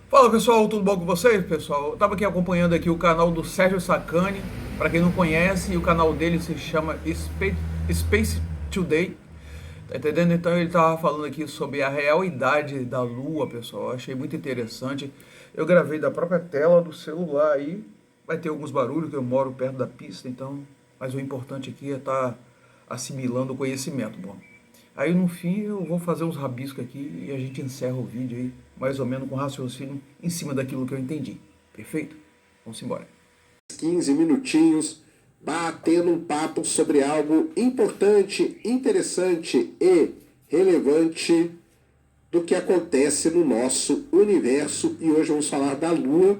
Fala pessoal, tudo bom com vocês, pessoal? Eu tava aqui acompanhando aqui o canal do Sérgio Sacani. Para quem não conhece, o canal dele se chama Space Today. Tá entendendo? Então ele tava falando aqui sobre a real idade da Lua, pessoal. Eu achei muito interessante. Eu gravei da própria tela do celular aí. Vai ter alguns barulhos que eu moro perto da pista, então. Mas o importante aqui é estar assimilando o conhecimento, bom. Aí no fim eu vou fazer uns rabiscos aqui e a gente encerra o vídeo aí, mais ou menos com raciocínio em cima daquilo que eu entendi. Perfeito? Vamos embora. 15 minutinhos batendo um papo sobre algo importante, interessante e relevante do que acontece no nosso universo. E hoje vamos falar da Lua,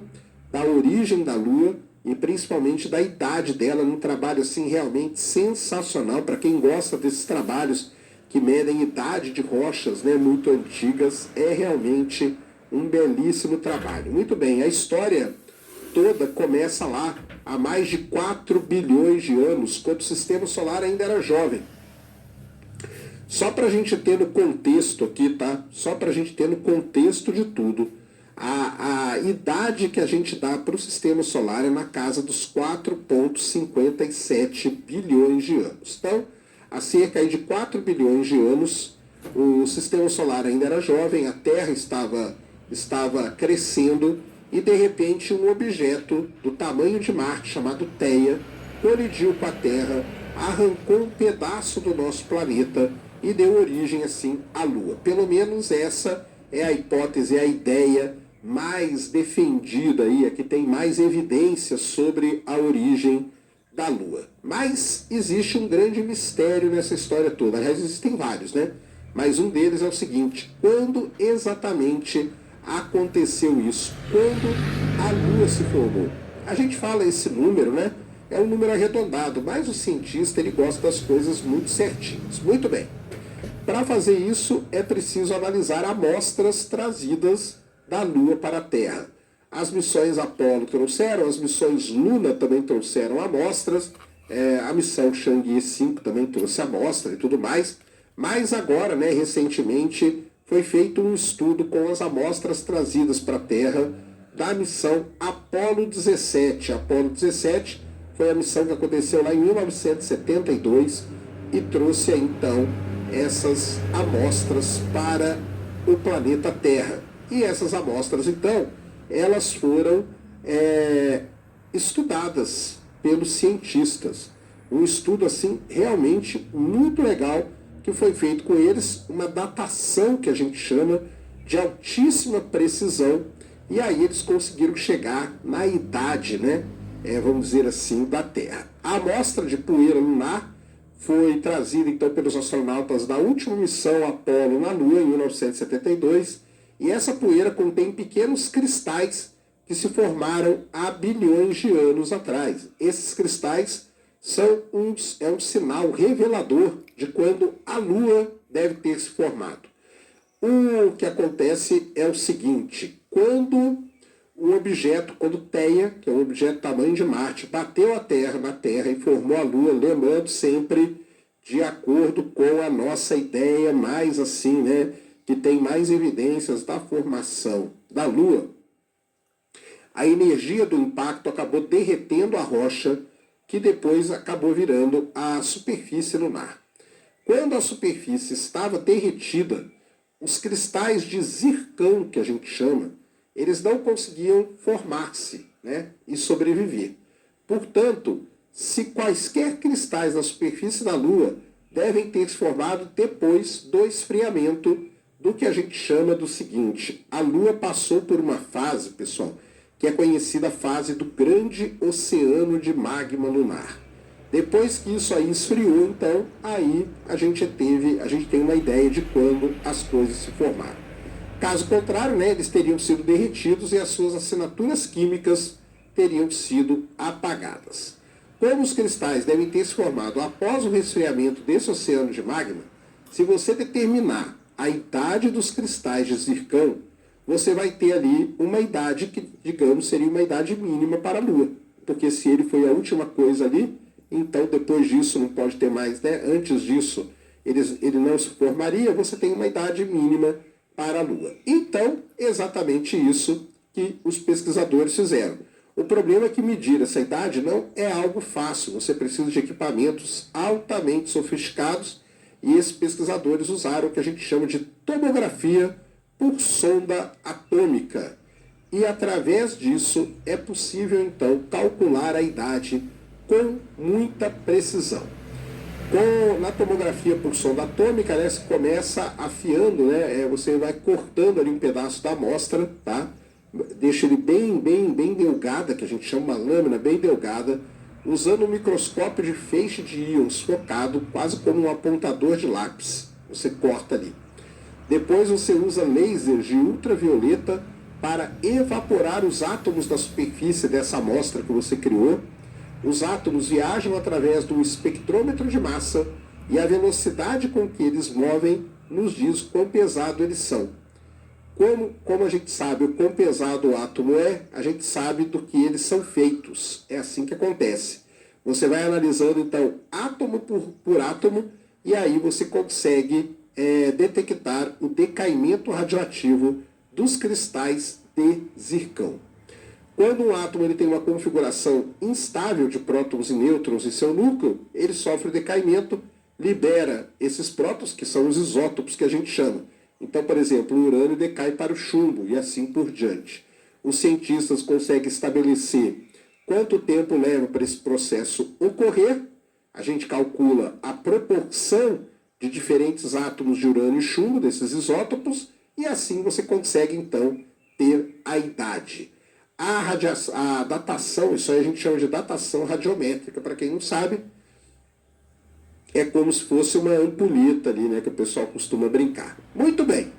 da origem da Lua e principalmente da idade dela, num trabalho assim realmente sensacional para quem gosta desses trabalhos que medem idade de rochas, né, muito antigas. É realmente um belíssimo trabalho. Muito bem, a história toda começa lá há mais de 4 bilhões de anos, quando o sistema solar ainda era jovem. Só para a gente ter no contexto aqui, tá? Só para a gente ter no contexto de tudo, a idade que a gente dá para o sistema solar é na casa dos 4,57 bilhões de anos. Então, há cerca de 4 bilhões de anos, o sistema solar ainda era jovem, a Terra estava crescendo e, de repente, um objeto do tamanho de Marte, chamado Theia, colidiu com a Terra, arrancou um pedaço do nosso planeta e deu origem, assim, à Lua. Pelo menos essa é a hipótese, a ideia mais defendida aí, a que tem mais evidências sobre a origem da Lua. Mas existe um grande mistério nessa história toda. Aliás, existem vários, né? Mas um deles é o seguinte: quando exatamente aconteceu isso? Quando a Lua se formou? A gente fala esse número, né? É um número arredondado, mas o cientista ele gosta das coisas muito certinhas. Muito bem. Para fazer isso, é preciso analisar amostras trazidas da Lua para a Terra. As missões Apollo trouxeram, as missões Luna também trouxeram amostras, a missão Chang'e 5 também trouxe amostra e tudo mais, mas agora, né, recentemente, foi feito um estudo com as amostras trazidas para a Terra da missão Apollo 17. Apollo 17 foi a missão que aconteceu lá em 1972 e trouxe aí, então, essas amostras para o planeta Terra. E essas amostras, então, elas foram estudadas pelos cientistas. Um estudo, assim, realmente muito legal que foi feito com eles, uma datação que a gente chama de altíssima precisão, e aí eles conseguiram chegar na idade, né, vamos dizer assim, da Terra. A amostra de poeira lunar foi trazida então pelos astronautas da última missão Apollo na Lua, em 1972, e essa poeira contém pequenos cristais que se formaram há bilhões de anos atrás. Esses cristais são um sinal revelador de quando a Lua deve ter se formado. O que acontece é o seguinte: quando Theia, que é um objeto tamanho de Marte, bateu na Terra e formou a Lua, lembrando sempre, de acordo com a nossa ideia mais assim, né, que tem mais evidências da formação da Lua, a energia do impacto acabou derretendo a rocha, que depois acabou virando a superfície lunar. Quando a superfície estava derretida, os cristais de zircão, que a gente chama, eles não conseguiam formar-se, né, e sobreviver. Portanto, se quaisquer cristais na superfície da Lua devem ter se formado depois do esfriamento do que a gente chama do seguinte: a Lua passou por uma fase, pessoal, que é conhecida a fase do grande oceano de magma lunar. Depois que isso aí esfriou, então, aí a gente tem uma ideia de quando as coisas se formaram. Caso contrário, né, eles teriam sido derretidos e as suas assinaturas químicas teriam sido apagadas. Como os cristais devem ter se formado após o resfriamento desse oceano de magma, se você determinar a idade dos cristais de zircão, você vai ter ali uma idade que, digamos, seria uma idade mínima para a Lua. Porque se ele foi a última coisa ali, então depois disso não pode ter mais, né? Antes disso ele não se formaria, você tem uma idade mínima para a Lua. Então, exatamente isso que os pesquisadores fizeram. O problema é que medir essa idade não é algo fácil, você precisa de equipamentos altamente sofisticados e esses pesquisadores usaram o que a gente chama de tomografia por sonda atômica. E através disso é possível então calcular a idade com muita precisão. Na tomografia por sonda atômica, né, você começa afiando, né, você vai cortando ali um pedaço da amostra, tá? Deixa ele bem delgada, que a gente chama uma lâmina bem delgada, usando um microscópio de feixe de íons focado, quase como um apontador de lápis. Você corta ali. Depois você usa lasers de ultravioleta para evaporar os átomos da superfície dessa amostra que você criou. Os átomos viajam através do espectrômetro de massa e a velocidade com que eles movem nos diz quão pesado eles são. Como a gente sabe o quão pesado o átomo é, a gente sabe do que eles são feitos. É assim que acontece. Você vai analisando, então, átomo por átomo, e aí você consegue detectar o decaimento radioativo dos cristais de zircão. Quando um átomo ele tem uma configuração instável de prótons e nêutrons em seu núcleo, ele sofre decaimento, libera esses prótons, que são os isótopos que a gente chama. Então, por exemplo, o urânio decai para o chumbo e assim por diante. Os cientistas conseguem estabelecer quanto tempo leva para esse processo ocorrer. A gente calcula a proporção de diferentes átomos de urânio e chumbo, desses isótopos, e assim você consegue, então, ter a idade. A datação, isso aí a gente chama de datação radiométrica, para quem não sabe, é como se fosse uma ampulheta ali, né, que o pessoal costuma brincar. Muito bem.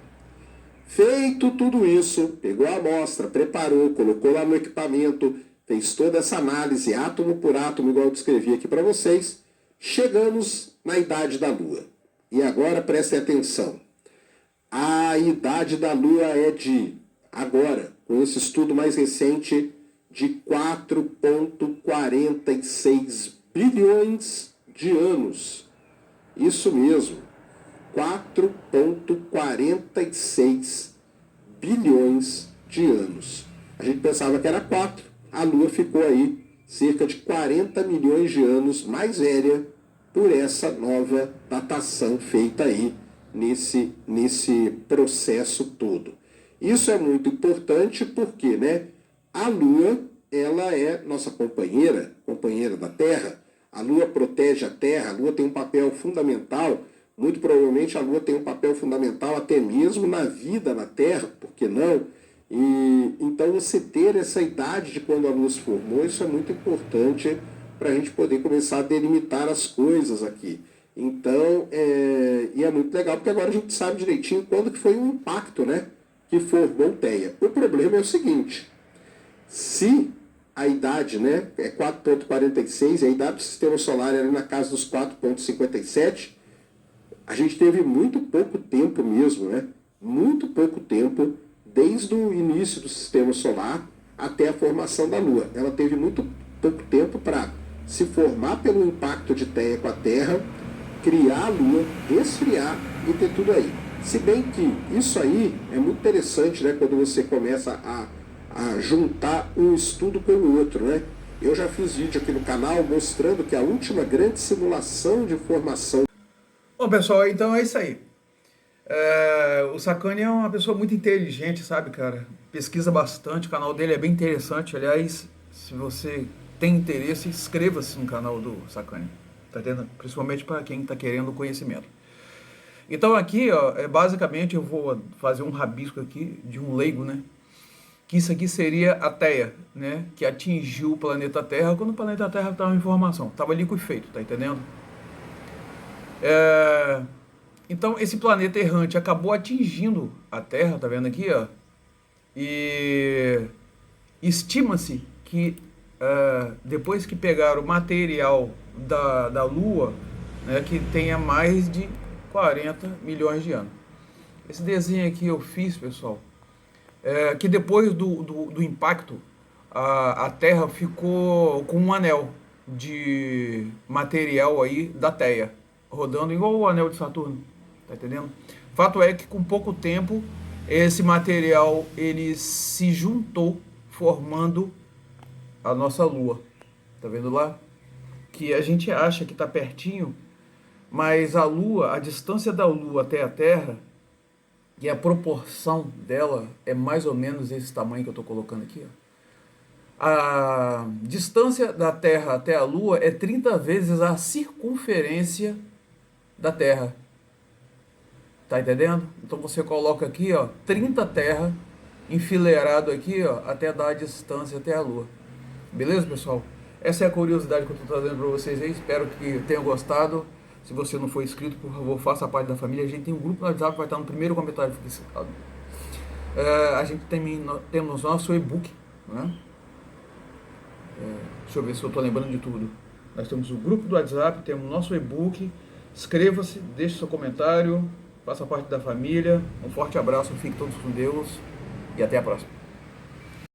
Feito tudo isso, pegou a amostra, preparou, colocou lá no equipamento, fez toda essa análise, átomo por átomo, igual eu descrevi aqui para vocês, chegamos na idade da Lua. E agora prestem atenção. A idade da Lua é agora, com esse estudo mais recente, de 4,46 bilhões de anos. Isso mesmo, 4,46 bilhões de anos. A gente pensava que era 4, a Lua ficou aí cerca de 40 milhões de anos mais velha por essa nova datação feita aí nesse processo todo. Isso é muito importante porque, né, a Lua ela é nossa companheira da Terra. A Lua protege a Terra, a Lua tem um papel fundamental, muito provavelmente a Lua tem um papel fundamental até mesmo na vida na Terra, por que não? E então você ter essa idade de quando a Lua se formou, isso é muito importante para a gente poder começar a delimitar as coisas aqui. Então, e é muito legal, porque agora a gente sabe direitinho quando que foi o impacto, né, que formou Theia. O problema é o seguinte, se a idade, né, é 4,46, a idade do sistema solar era na casa dos 4,57, a gente teve muito pouco tempo mesmo, né, muito pouco tempo, desde o início do sistema solar até a formação da Lua. Ela teve muito pouco tempo para se formar pelo impacto de Theia com a Terra, criar a Lua, resfriar e ter tudo aí. Se bem que isso aí é muito interessante, né, quando você começa a juntar um estudo com o outro, né? Eu já fiz vídeo aqui no canal mostrando que a última grande simulação de formação... Bom, pessoal, então é isso aí. O Sacani é uma pessoa muito inteligente, sabe, cara? Pesquisa bastante, o canal dele é bem interessante. Aliás, se você tem interesse, inscreva-se no canal do Sacani, tá entendendo? Principalmente para quem está querendo conhecimento. Então aqui, ó, basicamente eu vou fazer um rabisco aqui de um leigo, né? Que isso aqui seria a Theia, né? Que atingiu o planeta Terra quando o planeta Terra estava em formação, estava liquefeito, tá entendendo? Então esse planeta errante acabou atingindo a Terra, tá vendo aqui, ó? E estima-se que depois que pegaram o material da Lua, né, que tenha mais de 40 milhões de anos. Esse desenho aqui eu fiz, pessoal, que depois do impacto, a Terra ficou com um anel de material aí da Theia, rodando igual o anel de Saturno, tá entendendo? Fato é que com pouco tempo esse material ele se juntou formando a nossa Lua. Tá vendo lá? Que a gente acha que está pertinho, mas a Lua, a distância da Lua até a Terra, e a proporção dela é mais ou menos esse tamanho que eu estou colocando aqui. Ó. A distância da Terra até a Lua é 30 vezes a circunferência da Terra. Tá entendendo? Então você coloca aqui, ó, 30 Terra enfileirado aqui, ó, até dar a distância até a Lua. Beleza, pessoal? Essa é a curiosidade que eu estou trazendo para vocês aí. Espero que tenham gostado. Se você não for inscrito, por favor, faça parte da família. A gente tem um grupo no WhatsApp, vai estar no primeiro comentário fixado. A gente temos nosso e-book, né? Deixa eu ver se eu estou lembrando de tudo. Nós temos o grupo do WhatsApp, temos nosso e-book. Inscreva-se, deixe seu comentário, faça parte da família. Um forte abraço, fiquem todos com Deus e até a próxima.